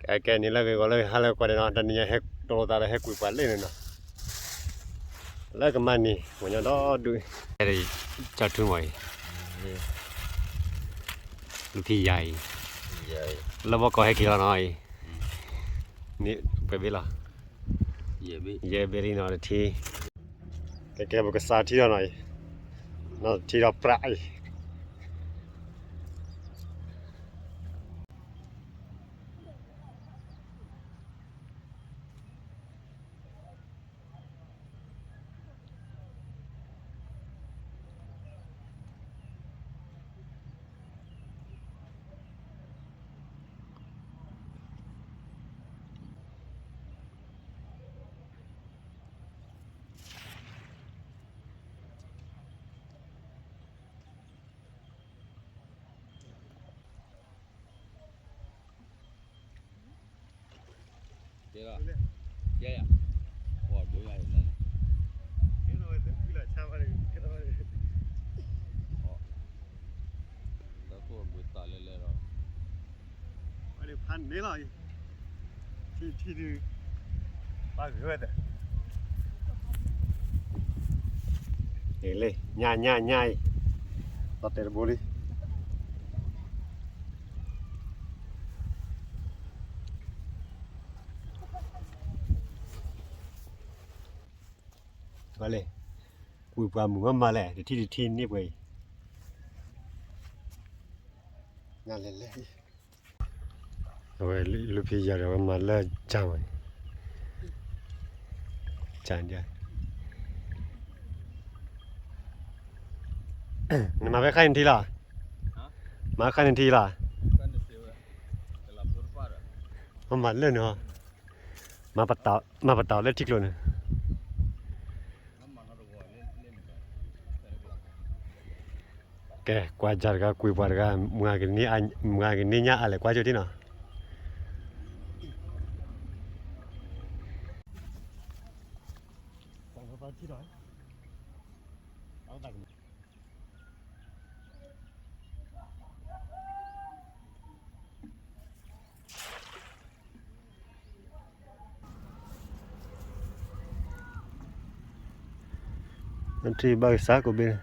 cái này là cái gọi là hai là qua đây nó đàn nhà hết đồ ta là hết quỷ quái lên rồi nó lấy cái màn này của nhà đó đuôi cái này cho thương ngoài lúc thì dài là bao có hay kia nói nè phải biết là dễ biết đi nó thì cái một cái sa thì nó này nó thì nó prai Dạ. Dạ dạ. Ủa đứa này này. cái nó là sao vậy cái nó Đó cô buổi tối lên lên rồi. anh phan đấy rồi thì đi ba người đấy để lên nhai tao tên bố đi gọi lên cùi qua mùng mà lẻ để thi nếp vậy nhà lên rồi lúc bây giờ rồi mà lơ chào rồi chán chưa mà phải khai thi là mà khai thi là mà lên nữa mà bắt đầu lên thích luôn cái qua jar cái cùi bò cái mua cái ní nhá lại qua chỗ thế nào thì bao xa của bên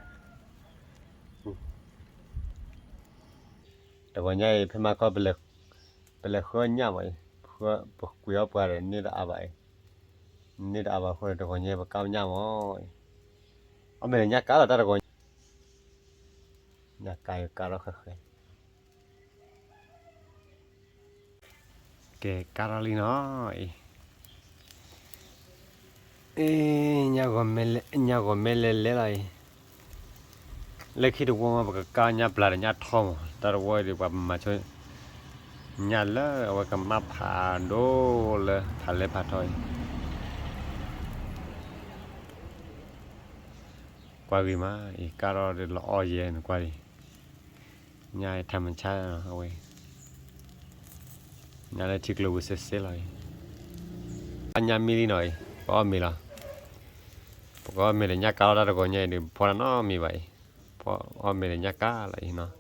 แต่วันนี้พี่มาก็เป็นเลยคนเนี่ยไปเพื่อคุยเอาไปเลยนี่ละอะไรนี่ละอะไรคนแต่วันนี้ไปก้าวเนี่ยมั้งเอาไม่ได้เนี่ยก้าวแต่ละคนเนี่ยก้าวแล้วค่อยๆแกก้าวลีน้อยเนี่ยก็ไม่เล่นเลยเล็กที่ดูว่ามันก็การเนี่ยปลาเนี่ยทองแต่ว่าดีกว่ามาช่วยเนี่ยเลยเอาไว้กับมาผ่าดูเลยผ่าเลยผ่าถอยกว่าดีมาอีกการเราเดือดร้อนเย็นกว่าดีเนี่ยธรรมชาติเอาไว้เนี่ยเลยชิคลูเสร็จเลยอันนี้มีนิดหน่อยก็มีละก็มีแต่เนี่ยการเราได้ก็เนี่ยเดี๋ยวพอแล้วเนาะมีไว้พอเอาไม่ได้ยักษ์อะไรเนาะ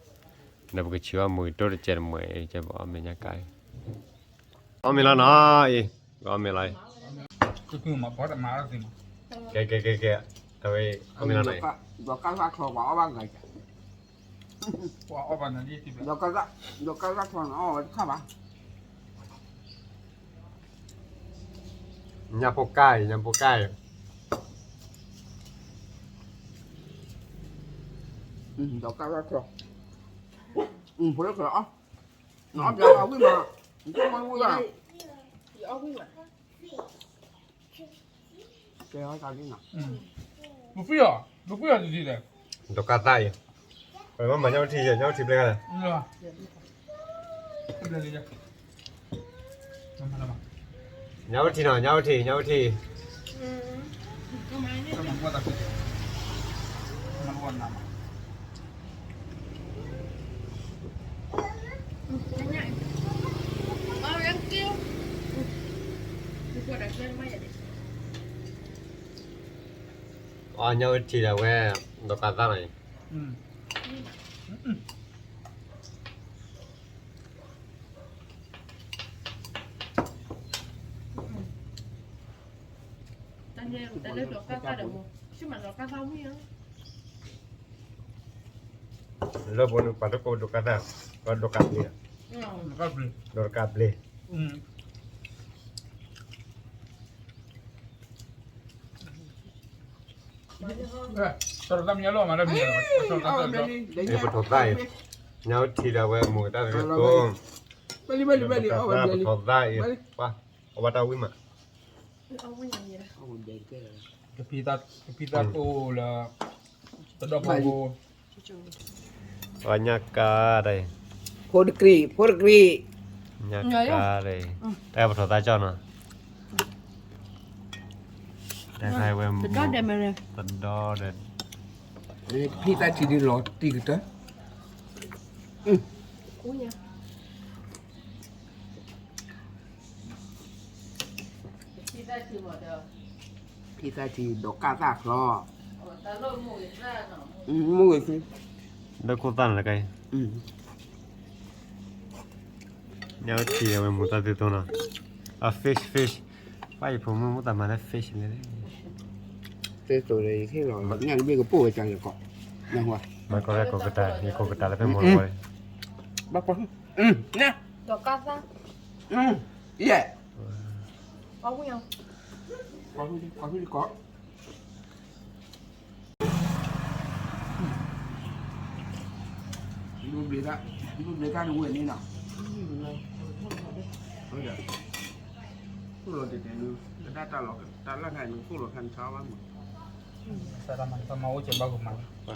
เดี๋ยวก็เชื่อมือตัวเจ็ดมือจะบอกไม่ยักษ์เอาไม่ละเนาะอีก็ไม่ไรก็คือมาพอแต่มาแล้วสิมาแกเอาไปเอาไม่ละไหนดอกกระสักทองว่าบ้างไง ว่าเอาไปนั่นที่เป็นดอกกระสักทองอ๋อข้าบ้างยำปกไก่ดอกกระสักทองพอแล้วเหรอน้องจะเอาขึ้นมาจะมาวิ่งอ่ะเอาขึ้นมาแกเอาตาดิ้งอ่ะลูกพี่อ่ะดีเลยดอกกาไก่ไปว่ามันยังทีเลยกันเหรอเป็นอะไรเนี่ยมายังทีหน่อยยังทีก็มันว่าตะกี้มันวันน้ำอ๋อยังทีแล้วแม่ดอกกาไก่ Dale lo caca de mo. Si mà lo caca mi á. แล้วบนปัดตะโกนดูกันนะก็ดูกันเลย ก็คือ ดูกันเลย ตอนทำยาล้อมาแล้วมีอะไรตอน เอา ทำ เบ ยา ลลี่ นี่ปฐมได้เงาทีเดียวเว้ยหมูได้เลยตัว เบลลี่เบลลี่เบลลี่เอา ได้ เบ ป ลลี่ ฐมได้ป่ะเอาวัดเอาวิ่งมา Ông có nhà gì đó. เอาเบลลี่ Kepita tu lah terdapat bu วันยากาได้ โพดกรี ยากาได้แต่ปฐมได้เจ้าเนาะแต่ใครเว้ยหมู Đó đem mà nè. ตัดดอเด็ด พี่ตาจีดีหลอดตีกัน Cú nha. Khi ta chỉ bỏ được. พี่ตาจีดอกกาตากรอ Ta lôi mùi ra nó. มึงเลยสิ แล้วกูตันละไงเงาทีเว้ยหมูตัดตัวเนาะอ่ะ fish ไปผมมึงตัดมาแล้ว fish เลย เจ้าตัวเลยที่เราเนี่ยเบี้ยกับปู่จังอย่างเกาะยังวะ มันก็แรกก็กระต่ายนี่ก็กระต่ายแล้วเป็นหมดเลย บ้าปะเนี่ย Đồ caca. เย่ Ông có nhau. ขอพี่เกาะดูเบลก้าดูเว้ยนี่เนาะเฮ้ยผู้หลดเด็ดๆนึงได้ตาหลอกตาละไงนึงผู้หลดทันเช้าบ้างหมด sama mau coba kemana ไป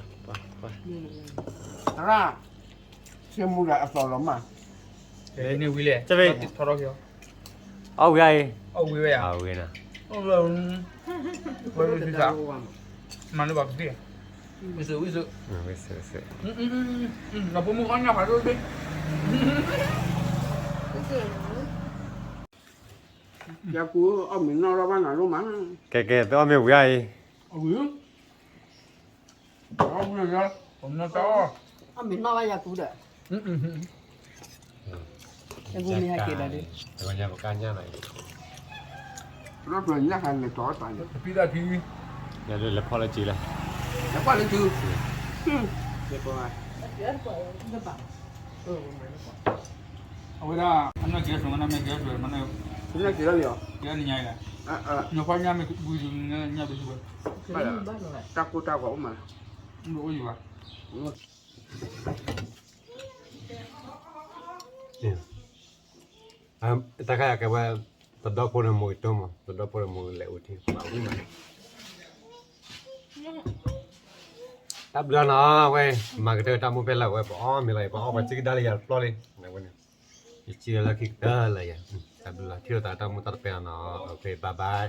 ตาละเชื่อมูละอักษรหรอมา ini Willy จะไป thorok yo เอาไง oh Willy ya เอาไงนะ oh belum baru bisa mana bab dia bisa ไม่เสีย ngapa mukanya baru deh อย่ากูเอาหมิ่นนอกบ้านหน่อยรู้มั้ง แกตัวไม่ไหว oh iya oh iyaผมน่าจะ เอาหมิ่นนอกบ้านอย่ากูเด้อยังกูมีให้กินอะไรดิ แต่วันนี้ประกันยังไง รถเดินยากกันเลยจ่อตาย tapi tadi อย่าเล่นแล้วพอละจีเลย แล้วก็เลยคือเดี๋ยวไป oh dah anak gas mana me gas mana คุณน่ากินแล้วเหรอ dia ni nyai lah อ่ะ nyopanya me buju nya besu ไปละตากูตากูมา oh iya แต่แค่แกว่าตัดดอกพลมวยตัวมั้งตัดดอกพลมวยแหละอุทิศมาวิ่งมาตับเดือนอ่ะเว้ยมาก็เจอทำมุ้งเป็นแล้วเว้ยป้อมีอะไรป้อไปจิกได้เลยอย่าปล่อยเลยนะวันนี้อีกทีละคิดได้เลยอ่ะตับเดือนที่เราตัดทำมุ้งตัดเป็นอ่ะโอเคบายบาย